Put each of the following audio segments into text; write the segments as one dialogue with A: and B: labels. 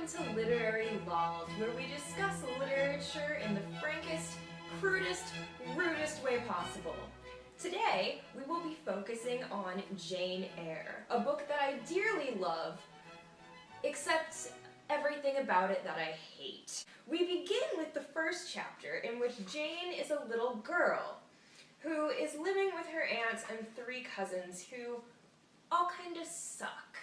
A: Welcome to Literary LOLZ, where we discuss literature in the frankest, crudest, rudest way possible. Today, we will be focusing on Jane Eyre, a book that I dearly love, except everything about it that I hate. We begin with the first chapter, in which Jane is a little girl who is living with her aunts and 3 cousins who all kind of suck.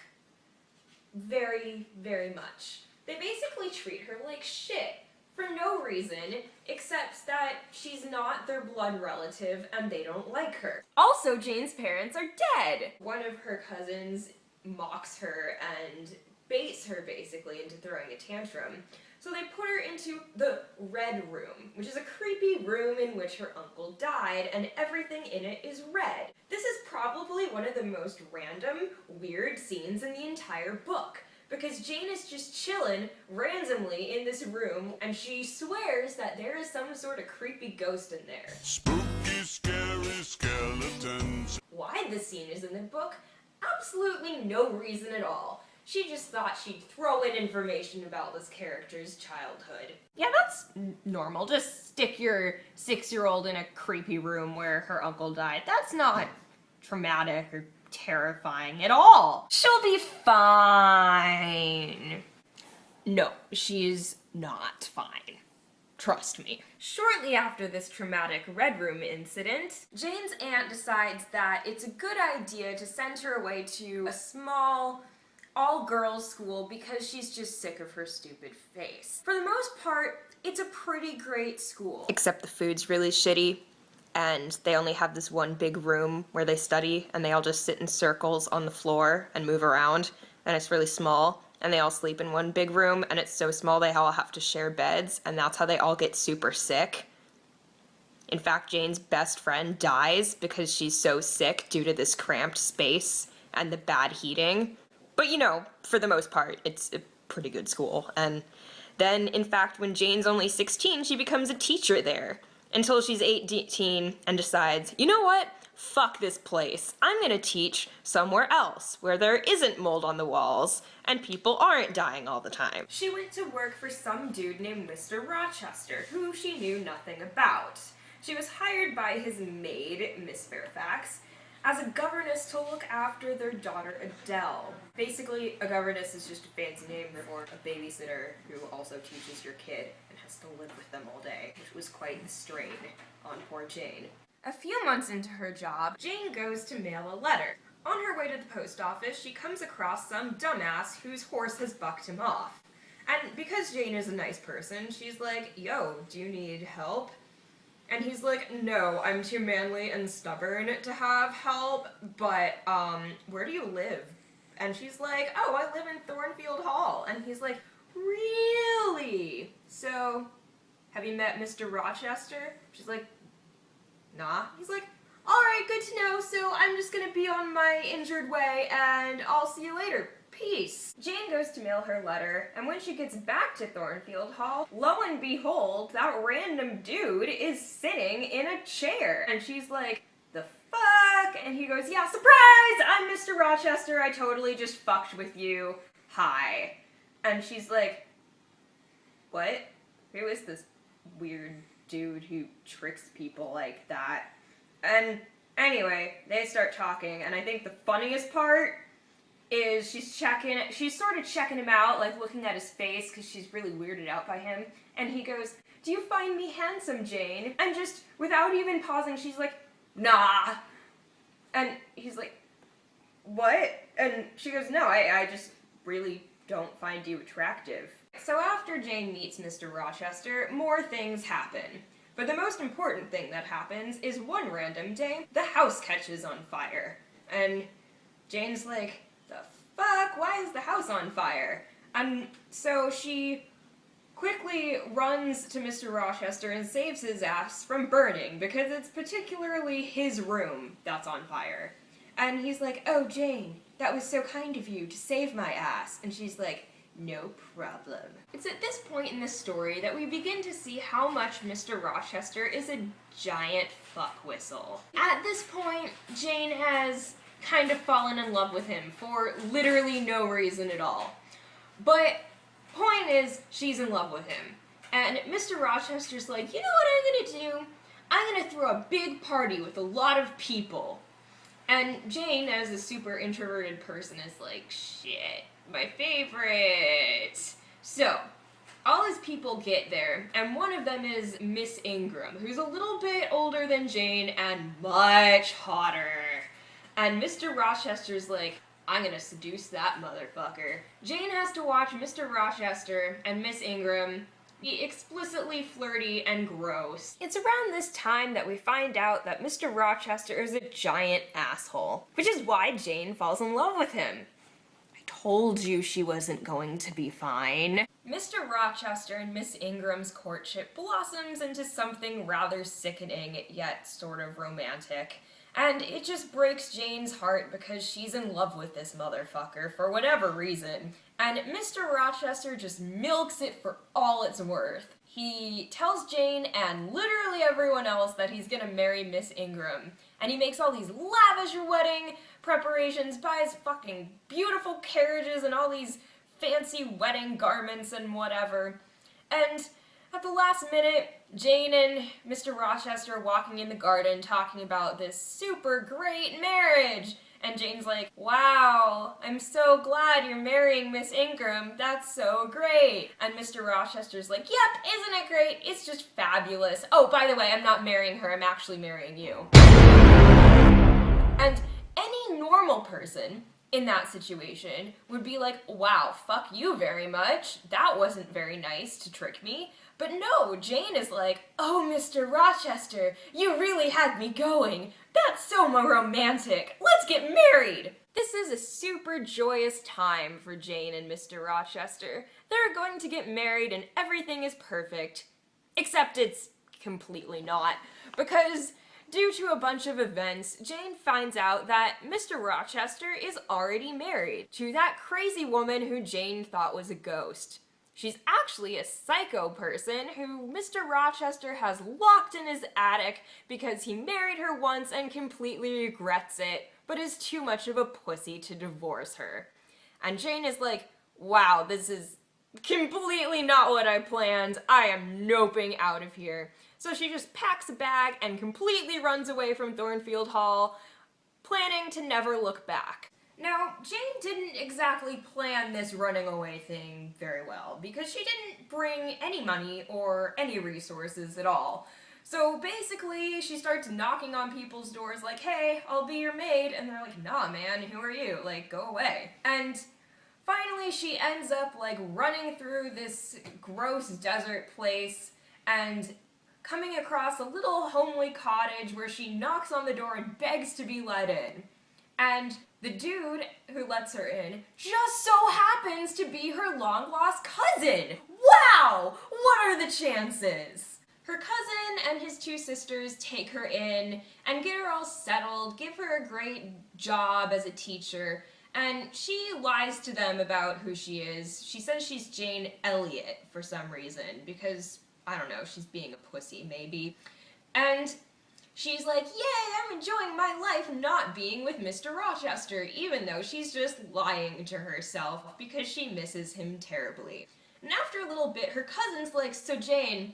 A: Very, very much. They basically treat her like shit for no reason except that she's not their blood relative and they don't like her. Also, Jane's parents are dead! One of her cousins mocks her and baits her basically into throwing a tantrum. So they put her into the Red Room, which is a creepy room in which her uncle died, and everything in it is red. This is probably one of the most random, weird scenes in the entire book, because Jane is just chillin' randomly in this room, and she swears that there is some sort of creepy ghost in there.
B: Spooky, scary skeletons.
A: Why this scene is in the book? Absolutely no reason at all. She just thought she'd throw in information about this character's childhood. Yeah, that's normal. Just stick your 6-year-old in a creepy room where her uncle died. That's not traumatic or terrifying at all. She'll be fine. No, she's not fine. Trust me. Shortly after this traumatic Red Room incident, Jane's aunt decides that it's a good idea to send her away to a small, all-girls school because she's just sick of her stupid face. For the most part, it's a pretty great school. Except the food's really shitty, and they only have this one big room where they study, and they all just sit in circles on the floor and move around, and it's really small, and they all sleep in one big room, and it's so small they all have to share beds, and that's how they all get super sick. In fact, Jane's best friend dies because she's so sick due to this cramped space and the bad heating. But you know, for the most part, it's a pretty good school. And then, in fact, when Jane's only 16, she becomes a teacher there. Until she's 18 and decides, you know what? Fuck this place. I'm gonna teach somewhere else, where there isn't mold on the walls, and people aren't dying all the time. She went to work for some dude named Mr. Rochester, who she knew nothing about. She was hired by his maid, Miss Fairfax, as a governess to look after their daughter Adele. Basically, a governess is just a fancy name for a babysitter who also teaches your kid and has to live with them all day, which was quite the strain on poor Jane. A few months into her job, Jane goes to mail a letter. On her way to the post office, she comes across some dumbass whose horse has bucked him off. And because Jane is a nice person, she's like, yo, do you need help? And he's like, no, I'm too manly and stubborn to have help, but, where do you live? And she's like, oh, I live in Thornfield Hall. And he's like, really? So, have you met Mr. Rochester? She's like, nah. He's like, alright, good to know, so I'm just gonna be on my injured way, and I'll see you later. Peace. Jane goes to mail her letter, and when she gets back to Thornfield Hall, lo and behold, that random dude is sitting in a chair. And she's like, the fuck? And he goes, yeah, surprise! I'm Mr. Rochester, I totally just fucked with you. Hi. And she's like, what? Who is this weird dude who tricks people like that? And anyway, they start talking, and I think the funniest part is she's sort of checking him out, like looking at his face because she's really weirded out by him. And he goes, do you find me handsome, Jane? And just without even pausing, she's like, nah. And he's like, what? And she goes, no, I just really don't find you attractive. So after Jane meets Mr. Rochester, more things happen. But the most important thing that happens is one random day, the house catches on fire. And Jane's like, the fuck? Why is the house on fire? And so she quickly runs to Mr. Rochester and saves his ass from burning, because it's particularly his room that's on fire. And he's like, oh, Jane, that was so kind of you to save my ass. And she's like, no problem. It's at this point in the story that we begin to see how much Mr. Rochester is a giant fuck whistle. At this point, Jane has kind of fallen in love with him for literally no reason at all. But Point is, she's in love with him. And Mr. Rochester's like, you know what I'm gonna do? I'm gonna throw a big party with a lot of people. And Jane, as a super introverted person, is like, shit, my favorite. So, all his people get there, and one of them is Miss Ingram, who's a little bit older than Jane and much hotter. And Mr. Rochester's like, I'm gonna seduce that motherfucker. Jane has to watch Mr. Rochester and Miss Ingram be explicitly flirty and gross. It's around this time that we find out that Mr. Rochester is a giant asshole, which is why Jane falls in love with him. I told you she wasn't going to be fine. Mr. Rochester and Miss Ingram's courtship blossoms into something rather sickening, yet sort of romantic. And it just breaks Jane's heart because she's in love with this motherfucker for whatever reason. And Mr. Rochester just milks it for all it's worth. He tells Jane and literally everyone else that he's gonna marry Miss Ingram. And he makes all these lavish wedding preparations, buys fucking beautiful carriages and all these fancy wedding garments and whatever. And at the last minute, Jane and Mr. Rochester are walking in the garden talking about this super great marriage. And Jane's like, wow, I'm so glad you're marrying Miss Ingram. That's so great. And Mr. Rochester's like, yep, isn't it great? It's just fabulous. Oh, by the way, I'm not marrying her. I'm actually marrying you. And any normal person in that situation would be like, wow, fuck you very much. That wasn't very nice to trick me. But no, Jane is like, oh, Mr. Rochester, you really had me going. That's so romantic. Let's get married. This is a super joyous time for Jane and Mr. Rochester. They're going to get married and everything is perfect. Except it's completely not. Because due to a bunch of events, Jane finds out that Mr. Rochester is already married to that crazy woman who Jane thought was a ghost. She's actually a psycho person who Mr. Rochester has locked in his attic because he married her once and completely regrets it, but is too much of a pussy to divorce her. And Jane is like, wow, this is completely not what I planned. I am noping out of here. So she just packs a bag and completely runs away from Thornfield Hall, planning to never look back. Now, Jane didn't exactly plan this running away thing very well, because she didn't bring any money or any resources at all. So basically, she starts knocking on people's doors like, hey, I'll be your maid, and they're like, nah, man, who are you? Like, go away. And finally, she ends up, like, running through this gross desert place and coming across a little homely cottage where she knocks on the door and begs to be let in. And the dude who lets her in just so happens to be her long-lost cousin. Wow! What are the chances? Her cousin and his two sisters take her in and get her all settled, give her a great job as a teacher, and she lies to them about who she is. She says she's Jane Elliot for some reason, because, I don't know, she's being a pussy, maybe. And she's like, yay, I'm enjoying my life not being with Mr. Rochester, even though she's just lying to herself because she misses him terribly. And after a little bit, her cousin's like, so Jane,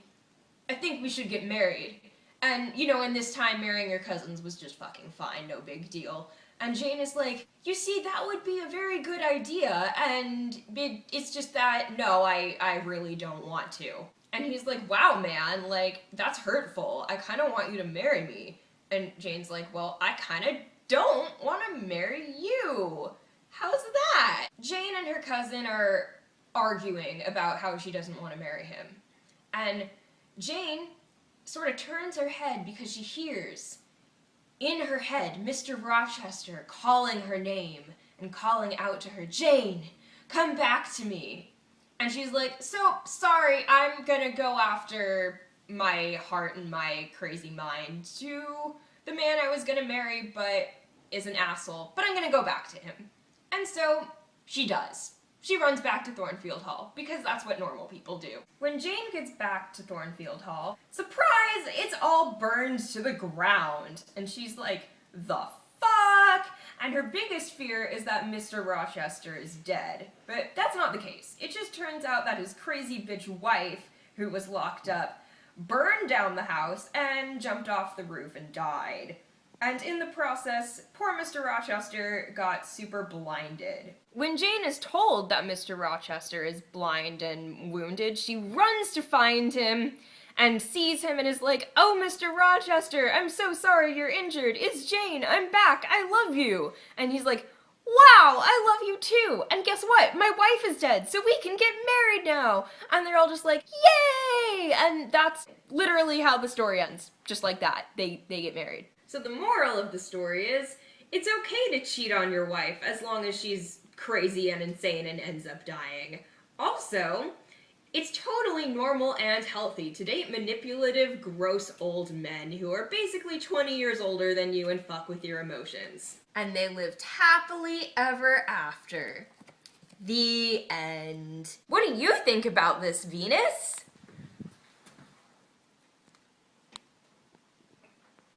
A: I think we should get married. And, you know, in this time, marrying your cousins was just fucking fine, no big deal. And Jane is like, you see, that would be a very good idea, and it's just that, no, I really don't want to. And he's like, wow, man, like, that's hurtful. I kind of want you to marry me. And Jane's like, well, I kind of don't want to marry you. How's that? Jane and her cousin are arguing about how she doesn't want to marry him. And Jane sort of turns her head because she hears, in her head, Mr. Rochester calling her name and calling out to her, Jane, come back to me. And she's like, so, sorry, I'm gonna go after my heart and my crazy mind to the man I was gonna marry, but is an asshole, but I'm gonna go back to him. And so, she does. She runs back to Thornfield Hall, because that's what normal people do. When Jane gets back to Thornfield Hall, surprise, it's all burned to the ground. And she's like, the fuck? and her biggest fear is that Mr. Rochester is dead. But that's not the case. It just turns out that his crazy bitch wife, who was locked up, burned down the house and jumped off the roof and died. And in the process, poor Mr. Rochester got super blinded. When Jane is told that Mr. Rochester is blind and wounded, she runs to find him and sees him and is like, "Oh, Mr. Rochester, I'm so sorry you're injured. It's Jane, I'm back, I love you." And he's like, "Wow, I love you too. And guess what? My wife is dead, so we can get married now." And they're all just like, "Yay!" And that's literally how the story ends. Just like that. They get married. So the moral of the story is, it's okay to cheat on your wife as long as she's crazy and insane and ends up dying. Also, it's totally normal and healthy to date manipulative, gross old men who are basically 20 years older than you and fuck with your emotions. And they lived happily ever after. The end. What do you think about this, Venus?